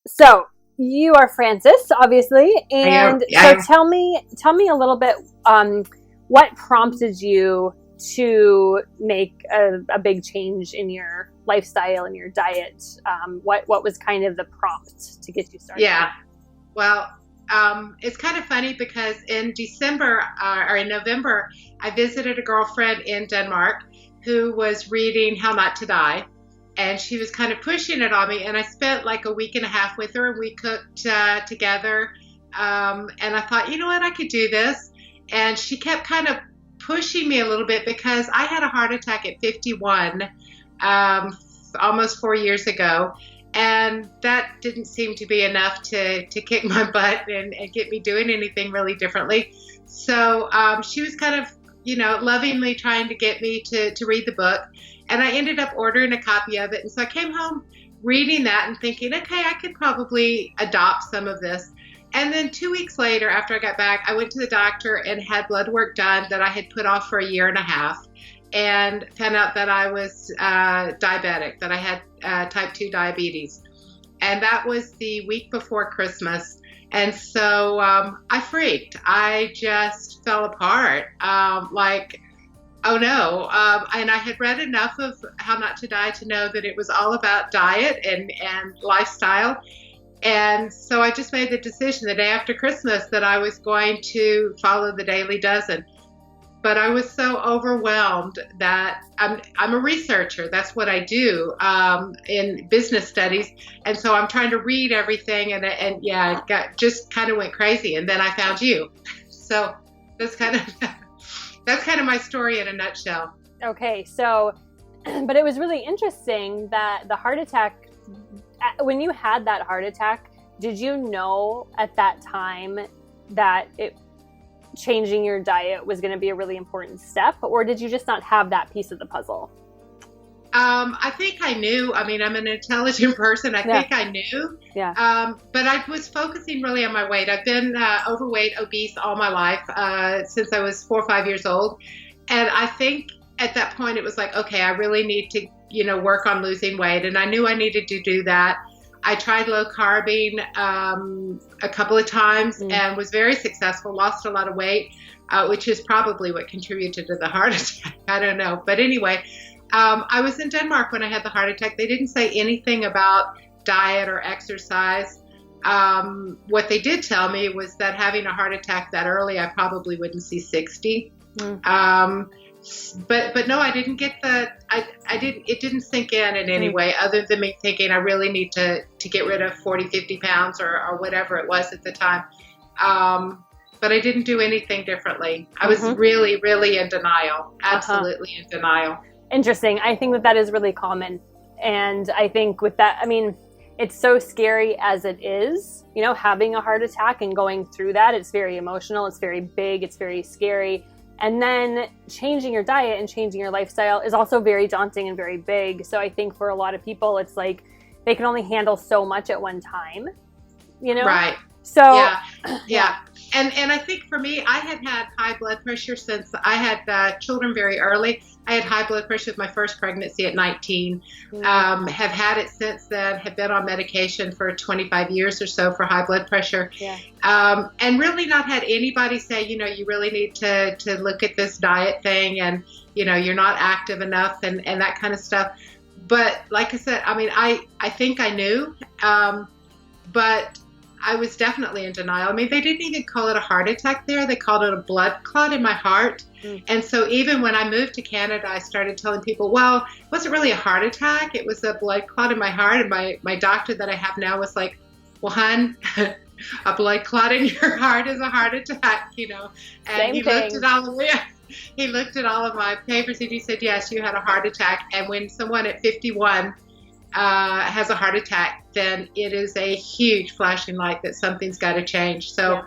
So you are Frances, obviously, and so tell me a little bit. What prompted you to make a big change in your lifestyle and your diet? What was kind of the prompt to get you started? Yeah. Well, it's kind of funny because in December or in November, I visited a girlfriend in Denmark who was reading How Not to Die. And she was kind of pushing it on me. And I spent like a week and a half with her, and we cooked together. And I thought, you know what, I could do this. And she kept kind of pushing me a little bit because I had a heart attack at 51, almost 4 years ago. And that didn't seem to be enough to kick my butt and get me doing anything really differently. So she was kind of, lovingly trying to get me to read the book. And I ended up ordering a copy of it. And so I came home reading that and thinking, okay, I could probably adopt some of this. And then 2 weeks later, after I got back, I went to the doctor and had blood work done that I had put off for a year and a half, and found out that I was diabetic, that I had type 2 diabetes. And that was the week before Christmas. And so I freaked. I just fell apart. Oh no. And I had read enough of How Not to Die to know that it was all about diet and lifestyle. And so I just made the decision the day after Christmas that I was going to follow the Daily Dozen. But I was so overwhelmed that I'm a researcher. That's what I do in business studies. And so I'm trying to read everything. And yeah, just kind of went crazy. And then I found you. So that's kind of my story in a nutshell. Okay, so, but it was really interesting that the heart attack, when you had that heart attack, did you know at that time that changing your diet was going to be a really important step, or did you just not have that piece of the puzzle? I think I knew. I mean, I'm an intelligent person. I think I knew. Yeah. But I was focusing really on my weight. I've been overweight, obese all my life since I was 4 or 5 years old. And I think at that point it was like, okay, I really need to, work on losing weight. And I knew I needed to do that. I tried low carbing a couple of times and was very successful, lost a lot of weight, which is probably what contributed to the heart attack. I don't know. But anyway, I was in Denmark when I had the heart attack. They didn't say anything about diet or exercise. What they did tell me was that having a heart attack that early, I probably wouldn't see 60. But no, I didn't get it didn't sink in any way other than me thinking I really need to get rid of 40, 50 pounds or whatever it was at the time. But I didn't do anything differently. I was really, really in denial, absolutely in denial. Interesting. I think that is really common. And I think with that, I mean, it's so scary as it is, having a heart attack and going through that. It's very emotional. It's very big. It's very scary. And then changing your diet and changing your lifestyle is also very daunting and very big. So I think for a lot of people, it's like they can only handle so much at one time, Right. So yeah. And I think for me, I had high blood pressure since I had children very early. I had high blood pressure with my first pregnancy at 19, have had it since then, have been on medication for 25 years or so for high blood pressure. Yeah. And really not had anybody say, you really need to look at this diet thing and, you're not active enough and that kind of stuff. But like I said, I mean, I think I knew, but I was definitely in denial. I mean, they didn't even call it a heart attack there. They called it a blood clot in my heart. And so even when I moved to Canada, I started telling people, well, it wasn't really a heart attack. It was a blood clot in my heart. And my doctor that I have now was like, well, hon, a blood clot in your heart is a heart attack, And Same he thing. looked at all of my papers and he said, yes, you had a heart attack. And when someone at 51 has a heart attack, then it is a huge flashing light that something's got to change. So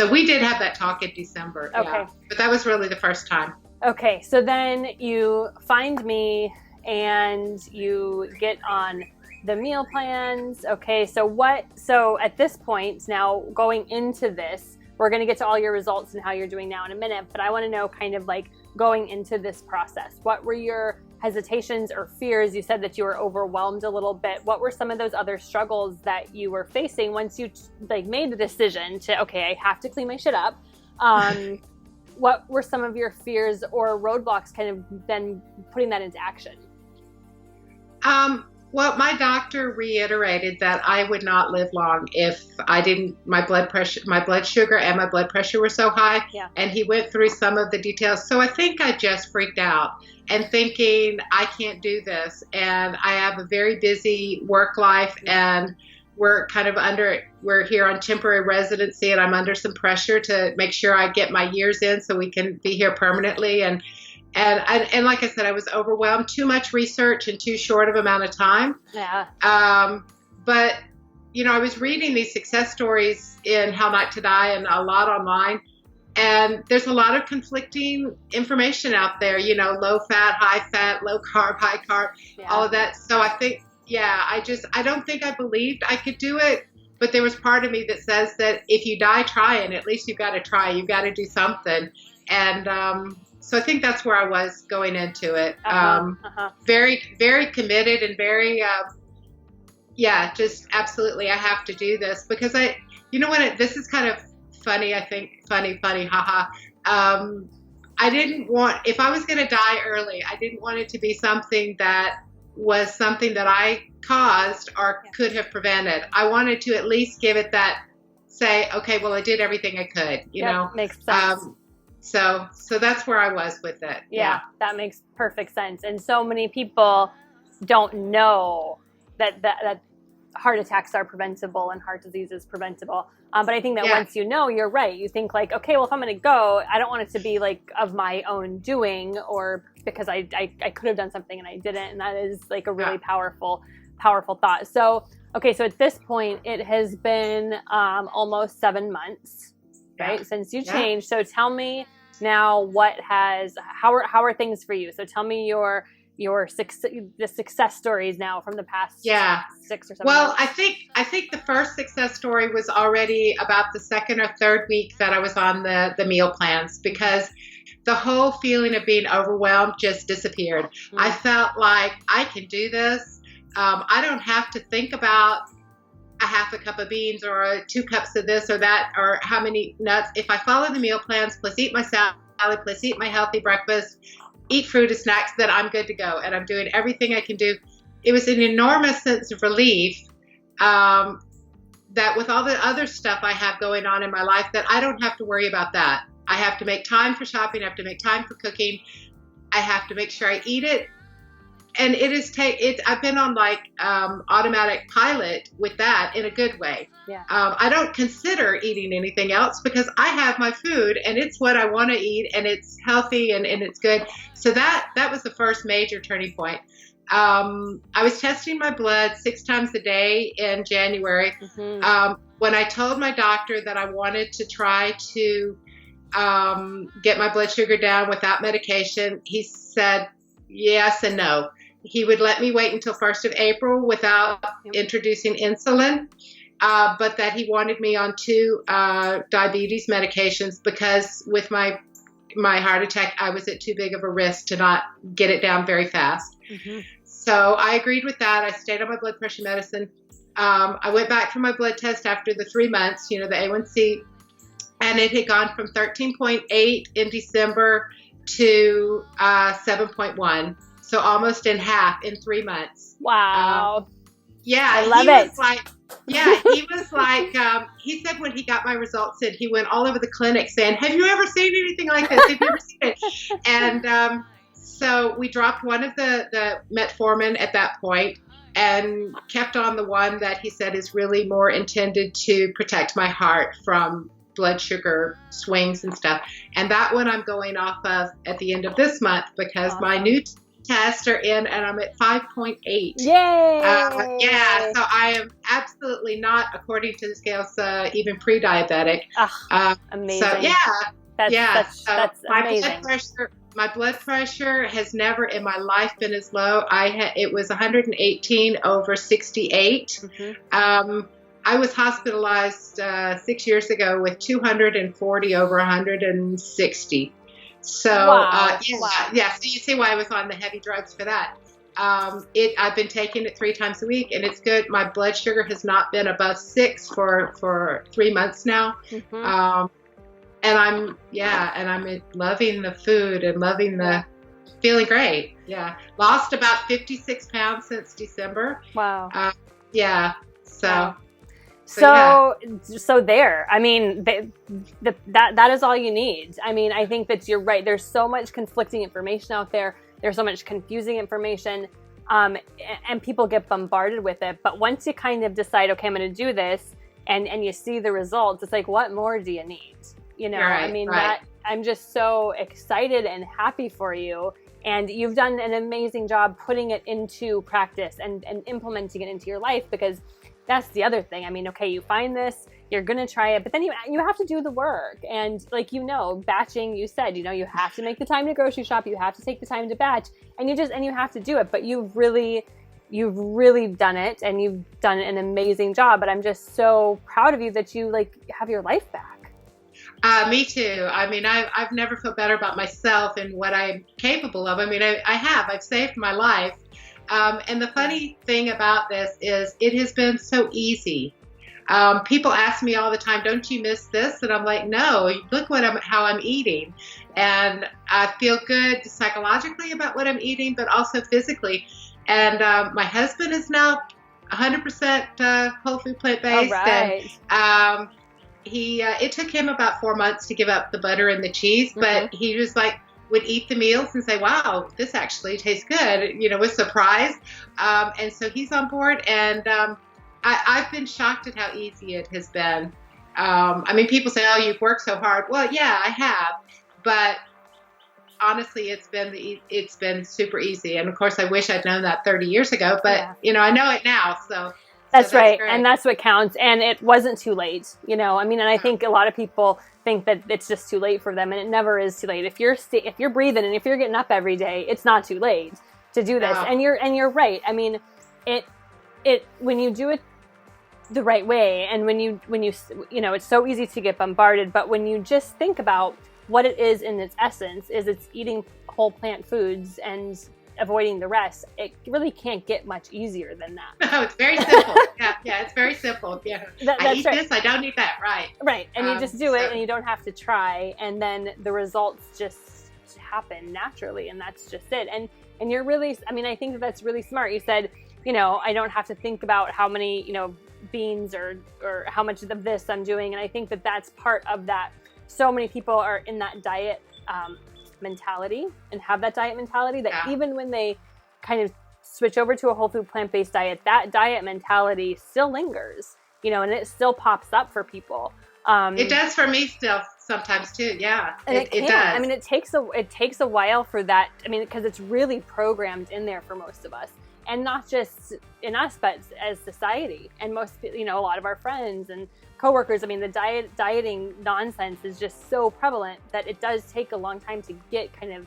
we did have that talk in December. Okay. Yeah. But that was really the first time. Okay. So then you find me and you get on the meal plans. Okay. So at this point now, going into this, we're going to get to all your results and how you're doing now in a minute, but I want to know kind of like going into this process, what were your hesitations or fears? You said that you were overwhelmed a little bit. What were some of those other struggles that you were facing once you made the decision to, okay, I have to clean my shit up? What were some of your fears or roadblocks kind of then putting that into action? Well, my doctor reiterated that I would not live long if I didn't, my blood sugar and my blood pressure were so high. Yeah. And he went through some of the details. So I think I just freaked out and thinking I can't do this. And I have a very busy work life, and we're here on temporary residency, and I'm under some pressure to make sure I get my years in so we can be here permanently. And like I said, I was overwhelmed, too much research in too short of amount of time. Yeah. But, I was reading these success stories in How Not to Die and a lot online. And there's a lot of conflicting information out there, low fat, high fat, low carb, high carb, all of that. So I think, I don't think I believed I could do it. But there was part of me that says that if you die trying, at least you've got to try. You've got to do something. And, so I think that's where I was going into it. Very, very committed and very, just absolutely, I have to do this because this is kind of funny, I think, funny, haha. I didn't want, if I was going to die early, I didn't want it to be something that was something that I caused or could have prevented. I wanted to at least give it that, say, okay, well, I did everything I could, you know. Makes sense. So that's where I was with it. Yeah, that makes perfect sense. And so many people don't know that heart attacks are preventable and heart disease is preventable. But I think that once you know, you're right. You think like, okay, well, if I'm going to go, I don't want it to be like of my own doing or because I could have done something and I didn't. And that is like a really powerful thought. So, okay, so at this point, it has been almost 7 months. Right, since you changed. So tell me now how are things for you? So tell me the success stories now from the past 6 or 7 well, months. I think the first success story was already about the second or third week that I was on the meal plans, because the whole feeling of being overwhelmed just disappeared. I felt like I can do this. I don't have to think about a half a cup of beans or 2 cups of this or that or how many nuts. If I follow the meal plans, plus eat my salad, plus eat my healthy breakfast, eat fruit and snacks, then I'm good to go. And I'm doing everything I can do. It was an enormous sense of relief that with all the other stuff I have going on in my life, that I don't have to worry about that. I have to make time for shopping. I have to make time for cooking. I have to make sure I eat it. And I've been on like automatic pilot with that in a good way. Yeah. I don't consider eating anything else because I have my food and it's what I want to eat and it's healthy and it's good. So that was the first major turning point. I was testing my blood 6 times a day in January. When I told my doctor that I wanted to try to get my blood sugar down without medication, he said yes and no. He would let me wait until 1st of April without introducing insulin, but that he wanted me on 2 diabetes medications because with my heart attack, I was at too big of a risk to not get it down very fast. So I agreed with that. I stayed on my blood pressure medicine. I went back for my blood test after the 3 months, the A1C, and it had gone from 13.8 in December to 7.1. So almost in half in 3 months. Wow. I love it. He was like, he said when he got my results in, he went all over the clinic saying, have you ever seen anything like this? Have you ever seen it? And so we dropped one of the metformin at that point and kept on the one that he said is really more intended to protect my heart from blood sugar swings and stuff. And that one I'm going off of at the end of this month because my new tests are in and I'm at 5.8. Yay! So I am absolutely not, according to the scales, even pre-diabetic. Amazing. So That's amazing. My blood pressure has never in my life been as low. It was 118 over 68. I was hospitalized 6 years ago with 240 over 160. So Wow. yeah, Wow. yeah. So you see why I was on the heavy drugs for that. I've been taking it 3 times a week, and it's good. My blood sugar has not been above 6 for 3 months now. Hmm. And I'm loving the food and loving Yeah. feeling great. Yeah, lost about 56 pounds since December. Wow. Yeah, so Wow. yeah. So there. I mean, that is all you need. I mean, I think that you're right. There's so much conflicting information out there. There's so much confusing information, and people get bombarded with it. But once you kind of decide, okay, I'm going to do this, and you see the results, it's like, what more do you need? You know, Right, I mean, right. I'm just so excited and happy for you. And you've done an amazing job putting it into practice and implementing it into your life, because that's the other thing. I mean, okay, you find this, you're going to try it, but then you have to do the work. And like, batching, you said, you have to make the time to grocery shop, you have to take the time to batch, and you have to do it. But you've really done it, and you've done an amazing job. But I'm just so proud of you that you have your life back. Me too. I mean, I've never felt better about myself and what I'm capable of. I mean, I've saved my life. And the funny thing about this is it has been so easy. People ask me all the time, don't you miss this? And I'm like, no, look how I'm eating. And I feel good psychologically about what I'm eating, but also physically. And my husband is now 100% whole food plant-based. All right. And it took him about 4 months to give up the butter and the cheese, but he was would eat the meals and say, wow, this actually tastes good, with surprise. And so he's on board. And I've been shocked at how easy it has been. I mean, people say, oh, you've worked so hard. Well, yeah, I have. But honestly, it's been super easy. And of course, I wish I'd known that 30 years ago, but I know it now. So that's right. great. And that's what counts. And it wasn't too late, I mean, and I think a lot of people think that it's just too late for them, and it never is too late. If you're breathing and if you're getting up every day, it's not too late to do this. And you're right. I mean, it when you do it the right way, and when you it's so easy to get bombarded, but when you just think about what it is in its essence, is it's eating whole plant foods and avoiding the rest, it really can't get much easier than that. No, it's very simple. yeah, it's very simple. Yeah, I eat this, I don't eat that. Right. And you just do it, and you don't have to try, and then the results just happen naturally, and that's just it. And you're really, I mean, I think that's really smart. You said, I don't have to think about how many, beans or how much of this I'm doing, and I think that that's part of that. So many people are in that diet mentality and have that diet mentality that even when they kind of switch over to a whole food plant-based diet, that diet mentality still lingers, and it still pops up for people. It does for me still sometimes too. Yeah, and it does. I mean, it takes a while for that. I mean, because it's really programmed in there for most of us, and not just in us, but as society and most, a lot of our friends and coworkers. I mean, the dieting nonsense is just so prevalent that it does take a long time to get kind of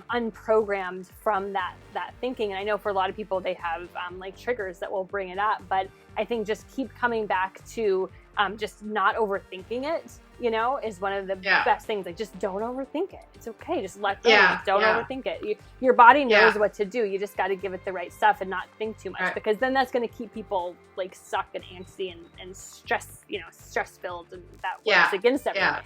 unprogrammed from that thinking. And I know for a lot of people, they have triggers that will bring it up, but I think just keep coming back to just not overthinking it, is one of the best things. Like, just don't overthink it. It's okay. Just let go. Don't overthink it. Your body knows what to do. You just got to give it the right stuff and not think too much, because then that's going to keep people stuck and angsty and stress filled, and that works against everything.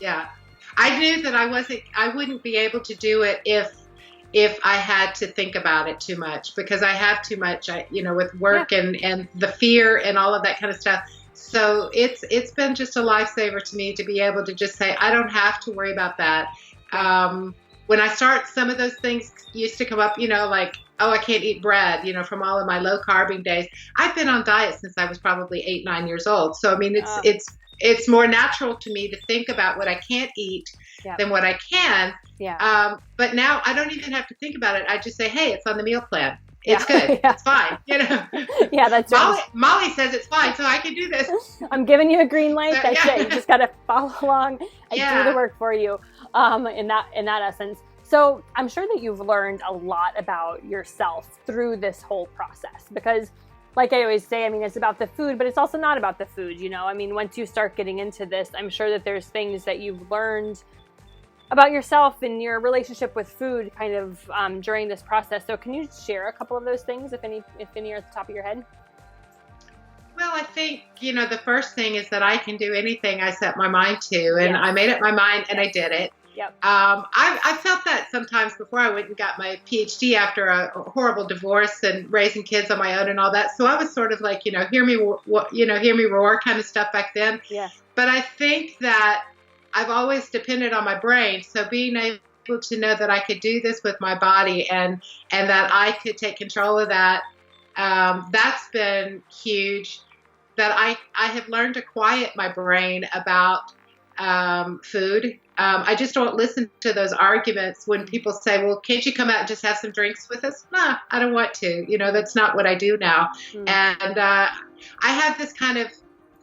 Yeah. I knew that I wouldn't be able to do it if I had to think about it too much, because I have too much, with work and the fear and all of that kind of stuff. So it's been just a lifesaver to me to be able to just say, I don't have to worry about that. When I start, some of those things used to come up, oh, I can't eat bread, from all of my low carbing days. I've been on diet since I was probably 8, 9 years old. So, I mean, it's more natural to me to think about what I can't eat than what I can. Yeah. But now I don't even have to think about it. I just say, hey, it's on the meal plan. It's good. It's fine. Yeah, that's right. Molly says it's fine, so I can do this. I'm giving you a green light. That's it. You just got to follow along. I do the work for you. In that essence. So I'm sure that you've learned a lot about yourself through this whole process, because, like I always say, I mean, it's about the food, but it's also not about the food. I mean, once you start getting into this, I'm sure that there's things that you've learned about yourself and your relationship with food kind of during this process. So can you share a couple of those things, if any are at the top of your head? Well, I think, the first thing is that I can do anything I set my mind to, and I made up my mind and I did it. Yep. I felt that sometimes before I went and got my PhD after a horrible divorce and raising kids on my own and all that. So I was sort of like, hear me roar kind of stuff back then. Yeah. But I think that I've always depended on my brain. So being able to know that I could do this with my body and that I could take control of that, that's been huge. That I have learned to quiet my brain about food. I just don't listen to those arguments when people say, well, can't you come out and just have some drinks with us? No, I don't want to. That's not what I do now. And I have this kind of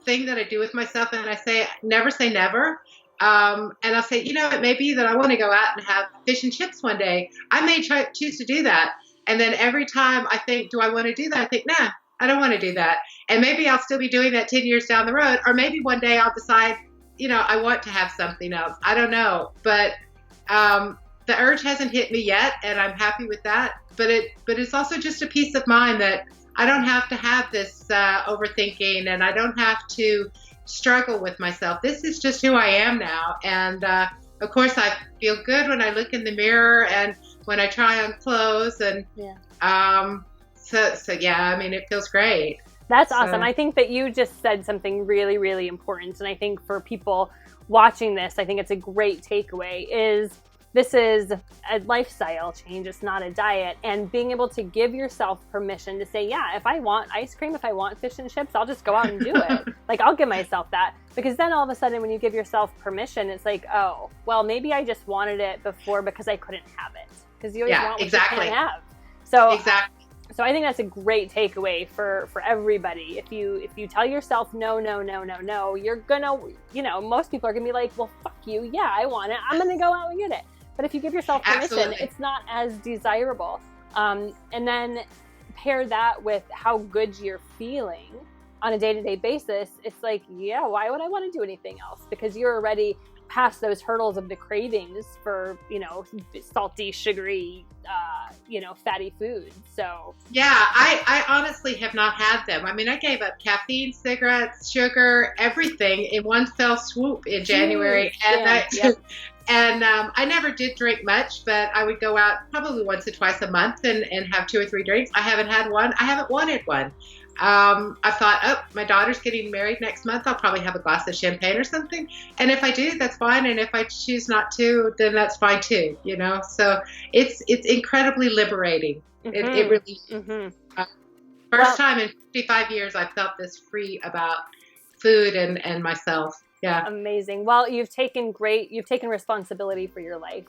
thing that I do with myself, and I say, never say never. And I'll say, it may be that I want to go out and have fish and chips one day. I may choose to do that. And then every time I think, do I want to do that? I think, nah, I don't want to do that. And maybe I'll still be doing that 10 years down the road. Or maybe one day I'll decide, I want to have something else. I don't know. But the urge hasn't hit me yet, and I'm happy with that. But it's also just a peace of mind that I don't have to have this overthinking, and I don't have to struggle with myself. This is just who I am now. And of course, I feel good when I look in the mirror and when I try on clothes. And so yeah, I mean, it feels great. That's awesome. I think that you just said something really, really important. And I think for people watching this, I think it's a great takeaway is this is a lifestyle change. It's not a diet. And being able to give yourself permission to say, yeah, if I want ice cream, if I want fish and chips, I'll just go out and do it. Like, I'll give myself that. Because then all of a sudden, when you give yourself permission, it's like, oh, well, maybe I just wanted it before because I couldn't have it. Because you always want what you can't have. So exactly. So I think that's a great takeaway for everybody. If you tell yourself no, you're gonna, most people are gonna be like, well, fuck you. Yeah, I want it. I'm gonna go out and get it. But if you give yourself permission, it's not as desirable. And then pair that with how good you're feeling on a day-to-day basis. It's like, yeah, why would I want to do anything else? Because you're already past those hurdles of the cravings for, salty, sugary, fatty foods. So yeah, I honestly have not had them. I mean, I gave up caffeine, cigarettes, sugar, everything in one fell swoop in January. And I never did drink much, but I would go out probably once or twice a month and have 2 or 3 drinks. I haven't had one. I haven't wanted one. I thought, oh, my daughter's getting married next month. I'll probably have a glass of champagne or something. And if I do, that's fine. And if I choose not to, then that's fine too, So it's incredibly liberating. Mm-hmm. It really is. Mm-hmm. First time in 55 years, I felt this free about food and myself. Yeah. Amazing. Well, you've taken responsibility for your life.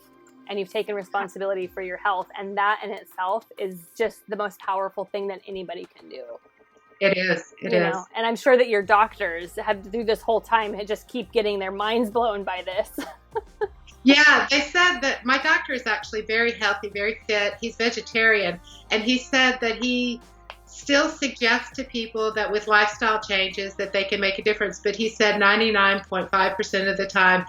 And you've taken responsibility for your health. And that in itself is just the most powerful thing that anybody can do. It is. It is. And I'm sure that your doctors have through this whole time just keep getting their minds blown by this. Yeah, they said that my doctor is actually very healthy, very fit. He's vegetarian. And he said that he still suggests to people that with lifestyle changes that they can make a difference. But he said 99.5% of the time,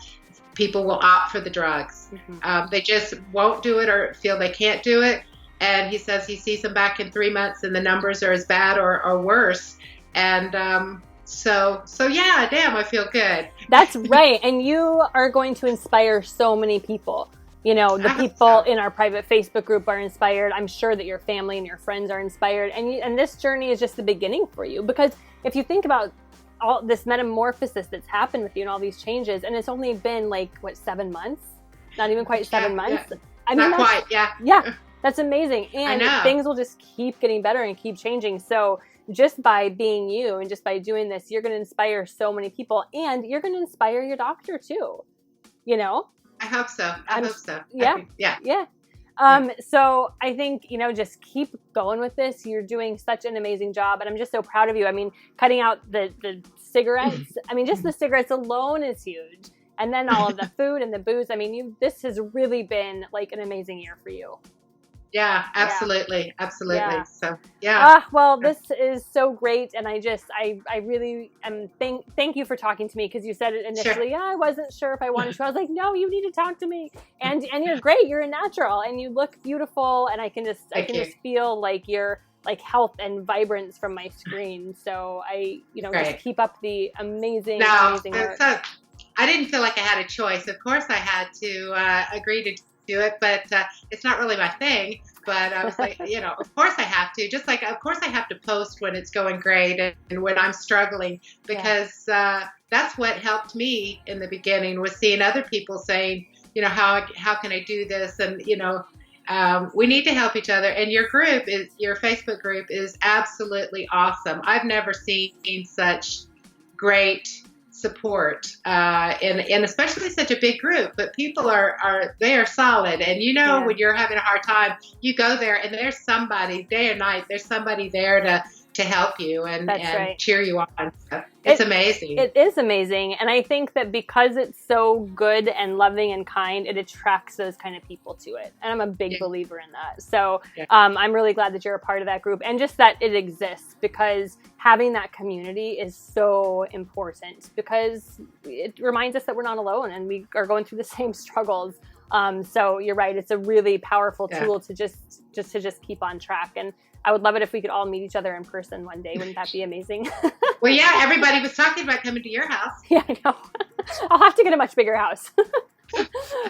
people will opt for the drugs. Mm-hmm. They just won't do it or feel they can't do it. And he says he sees them back in 3 months and the numbers are as bad or worse. And so yeah, damn, I feel good. That's right. And you are going to inspire so many people. The people in our private Facebook group are inspired. I'm sure that your family and your friends are inspired. And this journey is just the beginning for you. Because if you think about all this metamorphosis that's happened with you and all these changes, and it's only been 7 months? Not even quite 7 months. Yeah. I mean, not quite, yeah. Yeah. That's amazing. And things will just keep getting better and keep changing. So just by being you and just by doing this, you're going to inspire so many people, and you're going to inspire your doctor too, I hope so. I hope so. Yeah. So I think, just keep going with this. You're doing such an amazing job, and I'm just so proud of you. I mean, cutting out the cigarettes, I mean, just the cigarettes alone is huge. And then all of the food and the booze. I mean, this has really been an amazing year for you. Yeah, absolutely. Absolutely. Yeah. So, yeah. Well, this is so great, and I really am thank you for talking to me, because you said it Sure. initially. Yeah, I wasn't sure if I wanted to. I was like, no, you need to talk to me, and you're great. You're a natural, and you look beautiful, and I can Thank you. just feel like you're like health and vibrance from my screen. So just Great. keep up the amazing No, work. so I didn't feel like I had a choice. Of course, I had to agree to do it, but it's not really my thing. But I was like, of course I have to. Just like, of course I have to post when it's going great and when I'm struggling, because that's what helped me in the beginning, was seeing other people saying, how can I do this? And, we need to help each other. And your Facebook group is absolutely awesome. I've never seen such great support, and especially such a big group. But people they are solid. And when you're having a hard time, you go there, and there's somebody day or night. There's somebody there to help you and cheer you on. So it's amazing. It is amazing. And I think that because it's so good and loving and kind, it attracts those kind of people to it. And I'm a big believer in that. So I'm really glad that you're a part of that group, and just that it exists, because having that community is so important, because it reminds us that we're not alone and we are going through the same struggles. So you're right. It's a really powerful tool to just keep on track. And I would love it if we could all meet each other in person one day. Wouldn't that be amazing? Well, yeah, everybody was talking about coming to your house. Yeah, I know. I'll have to get a much bigger house.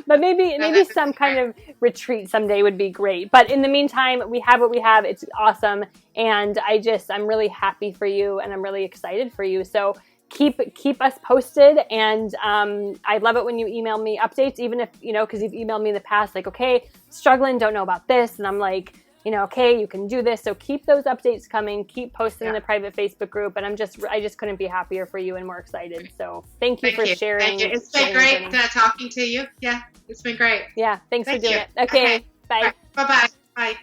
But maybe some kind of retreat someday would be great. But in the meantime, we have what we have. It's awesome. And I'm really happy for you, and I'm really excited for you. So keep us posted. And I love it when you email me updates, even if, because you've emailed me in the past, like, okay, struggling, don't know about this. And I'm like, okay, you can do this. So keep those updates coming. Keep posting in the private Facebook group. And I just couldn't be happier for you and more excited. So thank you for sharing. Thank you. It's been great talking to you. Yeah, it's been great. Yeah, thanks for doing it. Okay, bye. Bye-bye. Bye.